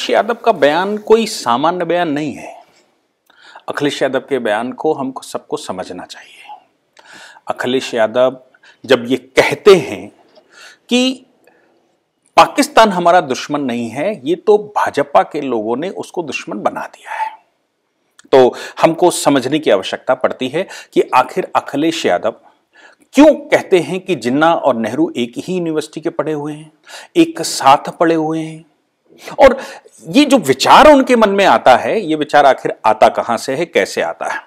यादव का बयान कोई सामान्य बयान नहीं है। अखिलेश यादव के बयान को हमको सबको समझना चाहिए। अखिलेश यादव जब ये कहते हैं कि पाकिस्तान हमारा दुश्मन नहीं है, ये तो भाजपा के लोगों ने उसको दुश्मन बना दिया है। तो हमको समझने की आवश्यकता पड़ती है कि आखिर अखिलेश यादव क्यों कहते हैं कि जिन्ना और नेहरू एक ही यूनिवर्सिटी के पढ़े हुए हैं, एक साथ पढ़े हुए हैं। और ये जो विचार उनके मन में आता है, ये विचार आखिर आता कहां से है, कैसे आता है।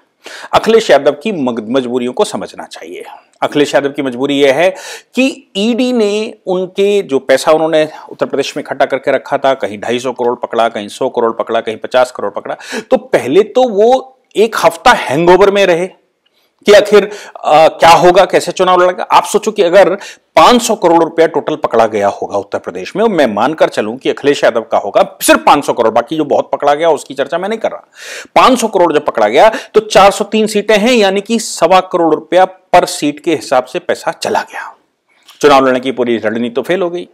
अखिलेश यादव की मजबूरियों को समझना चाहिए। अखिलेश यादव की मजबूरी यह है कि ईडी ने उनके जो पैसा उन्होंने उत्तर प्रदेश में इकट्ठा करके रखा था, कहीं 250 करोड़ पकड़ा, कहीं 100 करोड़ पकड़ा, कहीं 50 करोड़ पकड़ा। तो पहले तो वो एक हफ्ता हैंगओवर में रहे कि आखिर क्या होगा, कैसे चुनाव लड़ेगा। आप सोचो कि अगर 500 करोड़ रुपया टोटल पकड़ा गया होगा उत्तर प्रदेश में, मैं मानकर चलूं कि अखिलेश यादव का होगा सिर्फ 500 करोड़, बाकी जो बहुत पकड़ा गया उसकी चर्चा मैं नहीं कर रहा। 500 करोड़ जब पकड़ा गया तो 403 सीटें हैं, यानी कि 1.25 करोड़ रुपया पर सीट के हिसाब से पैसा चला गया। चुनाव लड़ने की पूरी रणनीति तो फेल हो गई।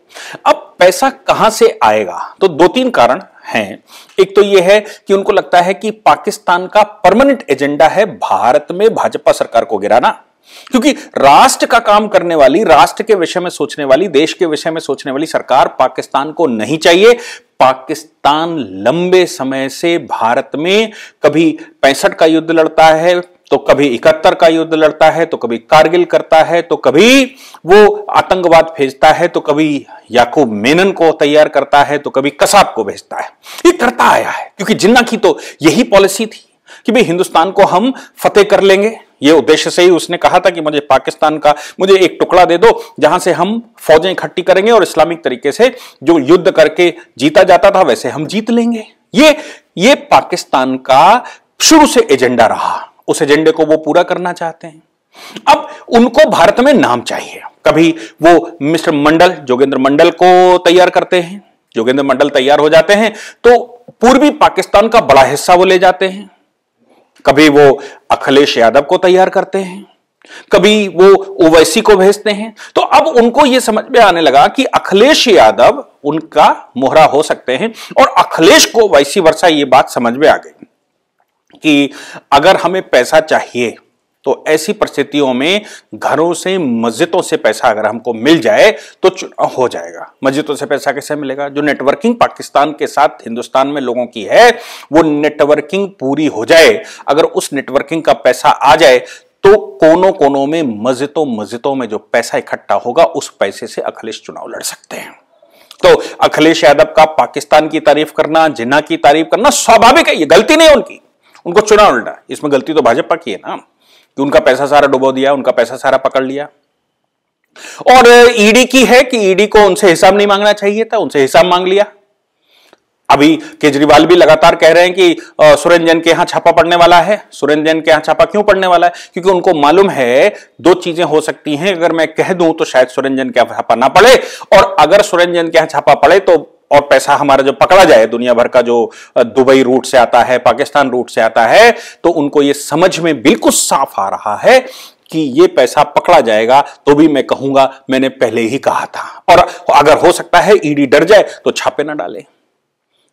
अब पैसा कहां से आएगा? तो 2-3 कारण हैं। एक तो यह है कि उनको लगता है कि पाकिस्तान का परमानेंट एजेंडा है भारत में भाजपा सरकार को गिराना, क्योंकि राष्ट्र का काम करने वाली, राष्ट्र के विषय में सोचने वाली, देश के विषय में सोचने वाली सरकार पाकिस्तान को नहीं चाहिए। पाकिस्तान लंबे समय से भारत में कभी 65 का युद्ध लड़ता है, तो कभी 71 का युद्ध लड़ता है, तो कभी कारगिल करता है, तो कभी वो आतंकवाद भेजता है, तो कभी याकूब मेनन को तैयार करता है, तो कभी कसाब को भेजता है। ये करता आया है क्योंकि जिन्ना की तो यही पॉलिसी थी कि भाई हिंदुस्तान को हम फतेह कर लेंगे। ये उद्देश्य से ही उसने कहा था कि मुझे पाकिस्तान का मुझे एक टुकड़ा दे दो जहां से हम फौजें इकट्ठी करेंगे और इस्लामिक तरीके से जो युद्ध करके जीता जाता था वैसे हम जीत लेंगे। ये पाकिस्तान का शुरू से एजेंडा रहा। उस एजेंडे को वो पूरा करना चाहते हैं। अब उनको भारत में नाम चाहिए। कभी वो मिस्टर मंडल, जोगेंद्र मंडल को तैयार करते हैं। जोगेंद्र मंडल तैयार हो जाते हैं तो पूर्वी पाकिस्तान का बड़ा हिस्सा वो ले जाते हैं। कभी वो अखिलेश यादव को तैयार करते हैं, कभी वो ओवैसी को भेजते हैं। तो अब उनको यह समझ में आने लगा कि अखिलेश यादव उनका मोहरा हो सकते हैं, और अखिलेश को वैसी वर्षा ये बात समझ में आ गई कि अगर हमें पैसा चाहिए तो ऐसी परिस्थितियों में घरों से, मस्जिदों से पैसा अगर हमको मिल जाए तो चुनाव हो जाएगा। मस्जिदों से पैसा कैसे मिलेगा? जो नेटवर्किंग पाकिस्तान के साथ हिंदुस्तान में लोगों की है, वो नेटवर्किंग पूरी हो जाए। अगर उस नेटवर्किंग का पैसा आ जाए तो कोनों कोनों में, मस्जिदों में जो पैसा इकट्ठा होगा उस पैसे से अखिलेश चुनाव लड़ सकते हैं। तो अखिलेश यादव का पाकिस्तान की तारीफ करना, जिन्ना की तारीफ करना स्वाभाविक है, ये गलती नहीं है उनकी। उनको चुनाव लड़ना, इसमें गलती तो भाजपा की है ना कि उनका पैसा सारा डुबो दिया, उनका पैसा सारा पकड़ लिया। और ईडी की है कि ईडी को उनसे हिसाब नहीं मांगना चाहिए था, उनसे हिसाब मांग लिया। अभी केजरीवाल भी लगातार कह रहे हैं कि सुरेंद्र जैन के यहां छापा पड़ने वाला है। सुरेंद्र जैन के यहां छापा क्यों पड़ने वाला है? क्योंकि उनको मालूम है 2 चीजें हो सकती हैं। अगर मैं कह दूं तो शायद सुरेंद्र जैन के यहां छापा ना पड़े, और अगर सुरेंद्र जैन के यहां छापा पड़े तो और पैसा हमारा जो पकड़ा जाए दुनिया भर का, जो दुबई रूट से आता है, पाकिस्तान रूट से आता है, तो उनको ये समझ में बिल्कुल साफ आ रहा है कि ये पैसा पकड़ा जाएगा तो भी मैं कहूंगा मैंने पहले ही कहा था। और अगर हो सकता है ईडी डर जाए तो छापे ना डाले।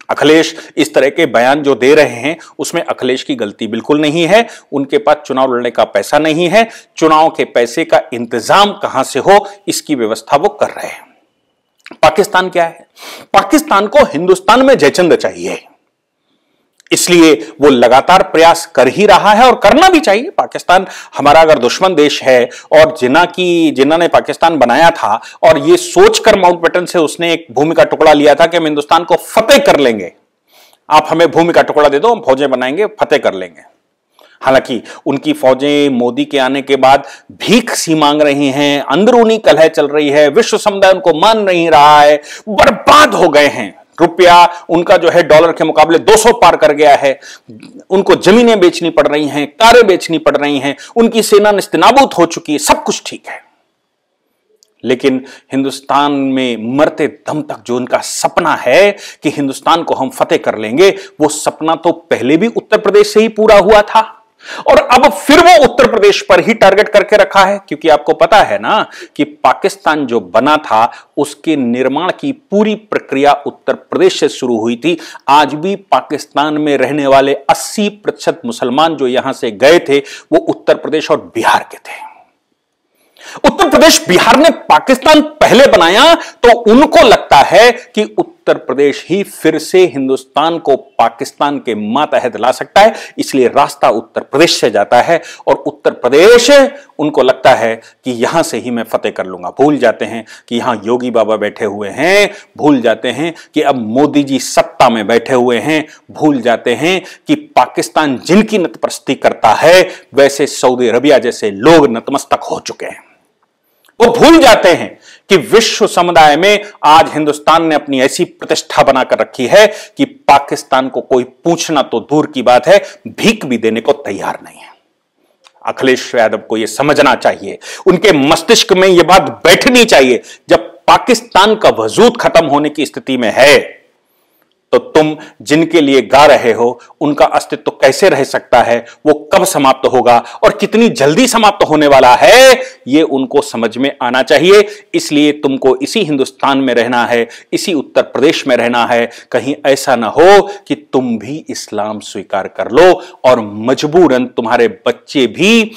अखिलेश इस तरह के बयान जो दे रहे हैं उसमें अखिलेश की गलती बिल्कुल नहीं है। उनके पास चुनाव लड़ने का पैसा नहीं है। चुनाव के पैसे का इंतजाम कहां से हो, इसकी व्यवस्था वो कर रहे हैं। पाकिस्तान क्या है? पाकिस्तान को हिंदुस्तान में जयचंद चाहिए, इसलिए वो लगातार प्रयास कर ही रहा है और करना भी चाहिए। पाकिस्तान हमारा अगर दुश्मन देश है, और जिन्ना ने पाकिस्तान बनाया था और ये सोचकर माउंटबेटन से उसने एक भूमि का टुकड़ा लिया था कि हम हिंदुस्तान को फतेह कर लेंगे, आप हमें भूमि का टुकड़ा दे दो, हम फौजें बनाएंगे, फतेह कर लेंगे। हालांकि उनकी फौजें मोदी के आने के बाद भीख सी मांग रही हैं, अंदरूनी कलह चल रही है, विश्व समुदाय उनको मान नहीं रहा है, बर्बाद हो गए हैं। रुपया उनका जो है डॉलर के मुकाबले 200 पार कर गया है। उनको जमीनें बेचनी पड़ रही हैं, कारें बेचनी पड़ रही हैं, उनकी सेना निस्तेनाबूद हो चुकी है। सब कुछ ठीक है, लेकिन हिंदुस्तान में मरते दम तक जो उनका सपना है कि हिंदुस्तान को हम फतेह कर लेंगे, वो सपना तो पहले भी उत्तर प्रदेश से ही पूरा हुआ था। और अब फिर वो उत्तर प्रदेश पर ही टारगेट करके रखा है, क्योंकि आपको पता है ना कि पाकिस्तान जो बना था उसके निर्माण की पूरी प्रक्रिया उत्तर प्रदेश से शुरू हुई थी। आज भी पाकिस्तान में रहने वाले 80% मुसलमान जो यहां से गए थे वो उत्तर प्रदेश और बिहार के थे। उत्तर प्रदेश बिहार ने पाकिस्तान पहले बनाया तो उनको लगता है कि उत्तर प्रदेश ही फिर से हिंदुस्तान को पाकिस्तान के मातहत ला सकता है, इसलिए रास्ता उत्तर प्रदेश से जाता है और उत्तर प्रदेश उनको लगता है कि यहां से ही मैं फतेह कर लूंगा। भूल जाते हैं कि यहां योगी बाबा बैठे हुए हैं, भूल जाते हैं कि अब मोदी जी सत्ता में बैठे हुए हैं, भूल जाते हैं कि पाकिस्तान जिनकी नतपरस्ती करता है वैसे सऊदी अरबिया जैसे लोग नतमस्तक हो चुके हैं। वो भूल जाते हैं कि विश्व समुदाय में आज हिंदुस्तान ने अपनी ऐसी प्रतिष्ठा बनाकर रखी है कि पाकिस्तान को कोई पूछना तो दूर की बात है, भीख भी देने को तैयार नहीं है। अखिलेश यादव को यह समझना चाहिए, उनके मस्तिष्क में यह बात बैठनी चाहिए, जब पाकिस्तान का वजूद खत्म होने की स्थिति में है तो तुम जिनके लिए गा रहे हो उनका अस्तित्व तो कैसे रह सकता है, वो कब समाप्त होगा और कितनी जल्दी समाप्त होने वाला है, ये उनको समझ में आना चाहिए। इसलिए तुमको इसी हिंदुस्तान में रहना है, इसी उत्तर प्रदेश में रहना है। कहीं ऐसा ना हो कि तुम भी इस्लाम स्वीकार कर लो और मजबूरन तुम्हारे बच्चे भी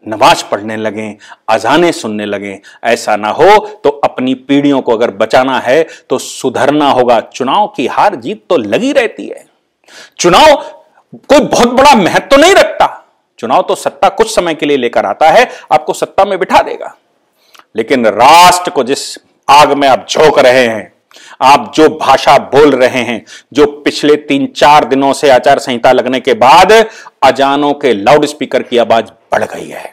नमाज पढ़ने लगें, अजानें सुनने लगें। ऐसा ना हो तो अपनी पीढ़ियों को अगर बचाना है तो सुधरना होगा। चुनाव की हार जीत तो लगी रहती है, चुनाव कोई बहुत बड़ा महत्व तो नहीं रखता। चुनाव तो सत्ता कुछ समय के लिए लेकर आता है, आपको सत्ता में बिठा देगा, लेकिन राष्ट्र को जिस आग में आप झोंक रहे हैं, आप जो भाषा बोल रहे हैं, जो पिछले 3-4 दिनों से आचार संहिता लगने के बाद अजानों के लाउड स्पीकर की आवाज बढ़ गई है।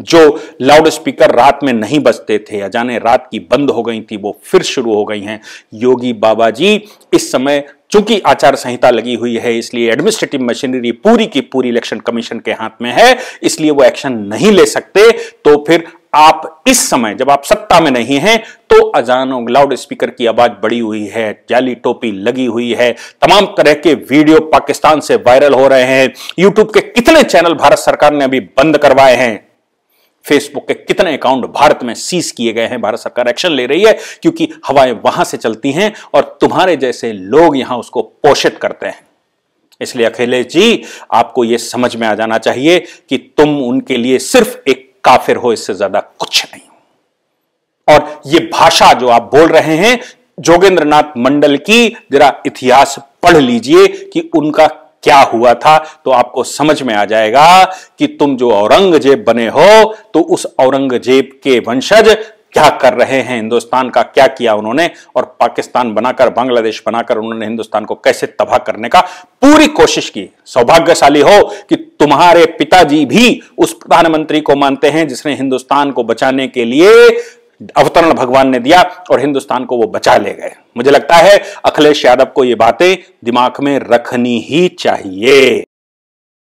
जो लाउड स्पीकर रात में नहीं बजते थे, अजाने रात की बंद हो गई थी, वो फिर शुरू हो गई हैं। योगी बाबा जी इस समय चूंकि आचार संहिता लगी हुई है, इसलिए एडमिनिस्ट्रेटिव मशीनरी पूरी की पूरी इलेक्शन कमीशन के हाथ में है, इसलिए वो एक्शन नहीं ले सकते। तो फिर आप इस समय जब आप सत्ता में नहीं हैं तो अजानों लाउड स्पीकर की आवाज बढ़ी हुई है, जाली टोपी लगी हुई है, तमाम तरह के वीडियो पाकिस्तान से वायरल हो रहे हैं, यूट्यूब के कितने चैनल भारत सरकार ने अभी बंद करवाए हैं, फेसबुक के कितने अकाउंट भारत में सीज किए गए हैं, भारत सरकार एक्शन ले रही है क्योंकि हवाएं वहां से चलती हैं और तुम्हारे जैसे लोग यहां उसको पोषित करते हैं। इसलिए अखिलेश जी, आपको यह समझ में आ जाना चाहिए कि तुम उनके लिए सिर्फ एक काफिर हो, इससे ज्यादा कुछ नहीं। और ये भाषा जो आप बोल रहे हैं, जोगेंद्रनाथ मंडल की जरा इतिहास पढ़ लीजिए कि उनका क्या हुआ था, तो आपको समझ में आ जाएगा कि तुम जो औरंगजेब बने हो तो उस औरंगजेब के वंशज क्या कर रहे हैं, हिंदुस्तान का क्या किया उन्होंने, और पाकिस्तान बनाकर, बांग्लादेश बनाकर उन्होंने हिंदुस्तान को कैसे तबाह करने का पूरी कोशिश की। सौभाग्यशाली हो कि तुम्हारे पिताजी भी उस प्रधानमंत्री को मानते हैं जिसने हिंदुस्तान को बचाने के लिए अवतरण भगवान ने दिया और हिंदुस्तान को वो बचा ले गए। मुझे लगता है अखिलेश यादव को ये बातें दिमाग में रखनी ही चाहिए।